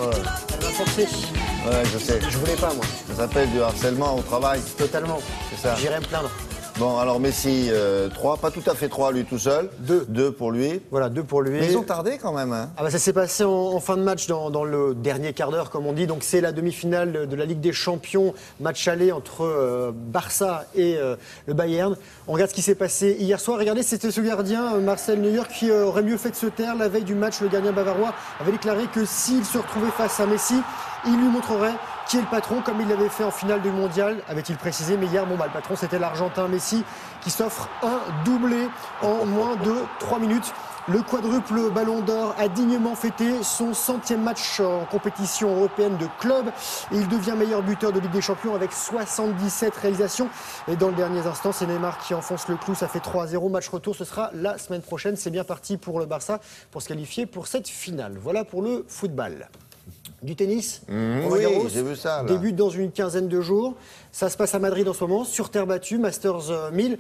Elle m'a forcé. Ouais, je sais. Je voulais pas, moi. Ça s'appelle du harcèlement au travail. Totalement. C'est ça. J'irai me plaindre. Bon, alors Messi, 3, pas tout à fait 3 lui tout seul. 2 pour lui. Voilà, 2 pour lui. Mais ils ont tardé quand même. Hein. Ah bah ça s'est passé en fin de match dans le dernier quart d'heure, comme on dit. Donc c'est la demi-finale de la Ligue des Champions, match aller entre Barça et le Bayern. On regarde ce qui s'est passé hier soir. Regardez, c'était ce gardien, Marcel Neuer, qui aurait mieux fait de se taire. La veille du match, le gardien bavarois avait déclaré que s'il se retrouvait face à Messi, il lui montrerait qui est le patron, comme il l'avait fait en finale du mondial, avait-il précisé. Mais hier, le patron, c'était l'Argentin Messi, qui s'offre un doublé en moins de 3 minutes. Le quadruple Ballon d'Or a dignement fêté son 100e match en compétition européenne de club. Et il devient meilleur buteur de Ligue des Champions avec 77 réalisations. Et dans le dernier instant, c'est Neymar qui enfonce le clou. Ça fait 3-0. Match retour, ce sera la semaine prochaine. C'est bien parti pour le Barça pour se qualifier pour cette finale. Voilà pour le football. Du tennis, oui, j'ai vu ça. Là. Débute dans une quinzaine de jours. Ça se passe à Madrid en ce moment, sur terre battue, Masters 1000.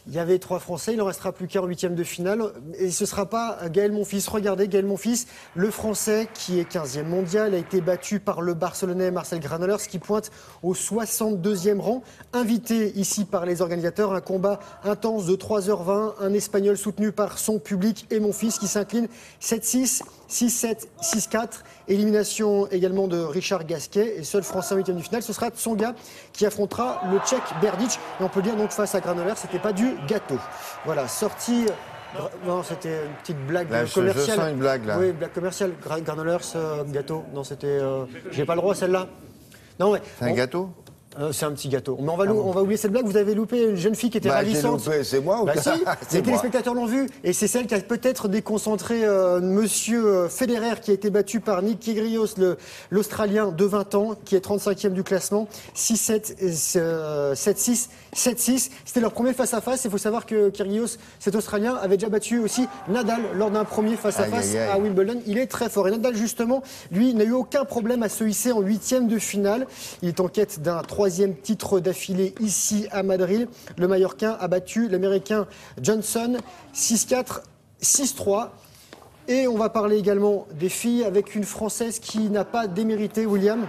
Il y avait 3 Français, il n'en restera plus qu'un en 8e de finale. Et ce ne sera pas Gaël Monfils. Regardez, Gaël Monfils, le Français qui est 15e mondial, a été battu par le Barcelonais Marcel Granollers, qui pointe au 62e rang. Invité ici par les organisateurs, un combat intense de 3h20, un Espagnol soutenu par son public et Monfils qui s'incline 7-6, 6-7, 6-4. Élimination également de Richard Gasquet. Et seul Français en 8e de finale, ce sera Tsonga qui affrontera le Tchèque Berdych. Et on peut dire donc face à Granollers, c'était pas du gâteau. Voilà, sortie. Non, c'était une petite blague là, commerciale. Je sens une blague là. Oui, blague commerciale. Granollers, gâteau. Non, c'était. J'ai pas le droit celle-là. Non, ouais. C'est un gâteau. C'est un petit gâteau. Mais on va oublier cette blague. Vous avez loupé une jeune fille qui était ravissante. J'ai loupé, c'est moi ou bah, si, les téléspectateurs l'ont vu. Et c'est celle qui a peut-être déconcentré Monsieur Federer, qui a été battu par Nick Kyrgios, l'Australien de 20 ans, qui est 35e du classement. 6-7, 7-6, 7-6. C'était leur premier face-à-face. Il faut savoir que Kyrgios, cet Australien, avait déjà battu aussi Nadal lors d'un premier face-à-face à Wimbledon. Il est très fort. Et Nadal, justement, lui, n'a eu aucun problème à se hisser en 8e de finale. Il est en quête d'un 3e titre d'affilée ici à Madrid. Le Mallorquin a battu l'Américain Johnson 6-4, 6-3. Et on va parler également des filles avec une Française qui n'a pas démérité, William.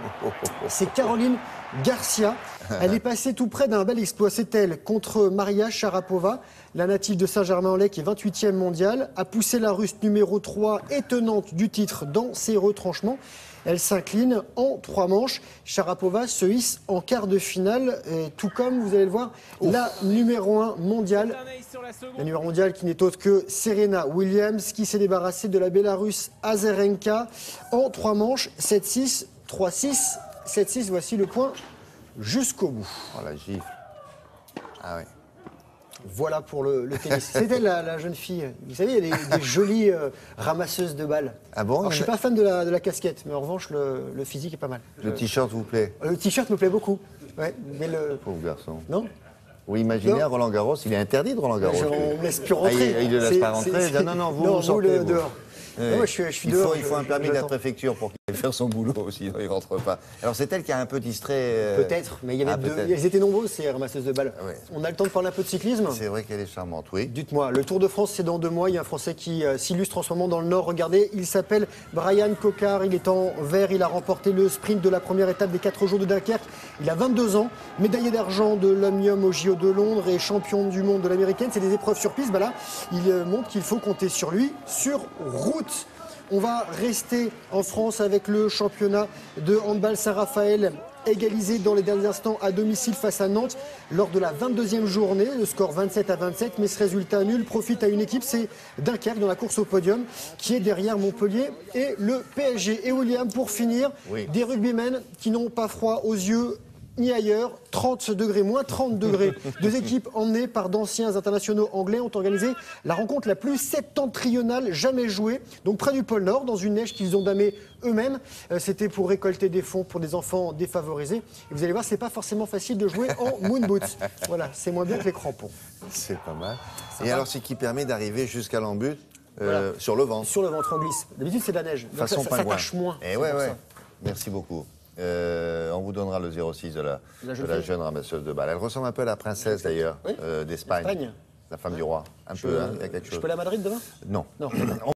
C'est Caroline Garcia. Elle est passée tout près d'un bel exploit. C'est elle contre Maria Sharapova, la native de Saint-Germain-en-Laye qui est 28e mondiale, a poussé la Russe numéro 3 et tenante du titre dans ses retranchements. Elle s'incline en 3 manches. Sharapova se hisse en quart de finale, et tout comme, vous allez le voir, la numéro 1 mondiale. La numéro 1 mondiale qui n'est autre que Serena Williams, qui s'est débarrassée de la Bélarusse Azarenka en 3 manches. 7-6, 3-6, 7-6. Voici le point jusqu'au bout. Oh la gifle. Ah ouais. Voilà pour le tennis. C'était la jeune fille. Vous savez, il y a des jolies ramasseuses de balles. Ah bon? Alors, je ne suis pas fan de la casquette, mais en revanche, le physique est pas mal. Le t-shirt vous plaît? Le t-shirt me plaît beaucoup. Ouais, mais pauvre garçon. Non? Oui, imaginez Roland Garros, il est interdit de Roland Garros. On ne laisse plus rentrer. Il ne laisse pas rentrer. Non, vous sortez. Dehors. Moi, je suis dehors. Il faut un permis de la préfecture pour qu'il faire son boulot aussi, il ne rentre pas. Alors c'est elle qui a un peu distrait. Peut-être, mais il y avait elles étaient nombreuses ces ramasseuses de balles. Ouais. On a le temps de parler un peu de cyclisme. C'est vrai qu'elle est charmante, oui. Dites-moi, le Tour de France, c'est dans 2 mois. Il y a un Français qui s'illustre en ce moment dans le Nord. Regardez, il s'appelle Brian Cocard. Il est en vert. Il a remporté le sprint de la première étape des 4 jours de Dunkerque. Il a 22 ans, médaillé d'argent de l'Omnium au JO de Londres et champion du monde de l'américaine. C'est des épreuves sur piste. Bah là, il montre qu'il faut compter sur lui sur route. On va rester en France avec le championnat de handball Saint-Raphaël égalisé dans les derniers instants à domicile face à Nantes lors de la 22e journée. Le score 27-27, mais ce résultat nul profite à une équipe, c'est Dunkerque dans la course au podium qui est derrière Montpellier et le PSG. Et William, pour finir, des rugbymen qui n'ont pas froid aux yeux ni ailleurs, 30 degrés, moins 30 degrés. 2 équipes emmenées par d'anciens internationaux anglais ont organisé la rencontre la plus septentrionale jamais jouée, donc près du pôle Nord, dans une neige qu'ils ont damée eux-mêmes. C'était pour récolter des fonds pour des enfants défavorisés. Et vous allez voir, c'est pas forcément facile de jouer en moon boots. Voilà, c'est moins bien que les crampons. C'est pas mal. Et alors, c'est qui permet d'arriver jusqu'à l'embut sur le ventre. Sur le ventre, on glisse. D'habitude, c'est de la neige. Donc ça tâche moins. Et ouais. Merci beaucoup. On vous donnera le 06 de la jeune ramasseuse de balles. Elle ressemble un peu à la princesse d'ailleurs d'Espagne. La femme du roi. Un peu, il y a quelque chose. Je peux aller à Madrid demain? Non.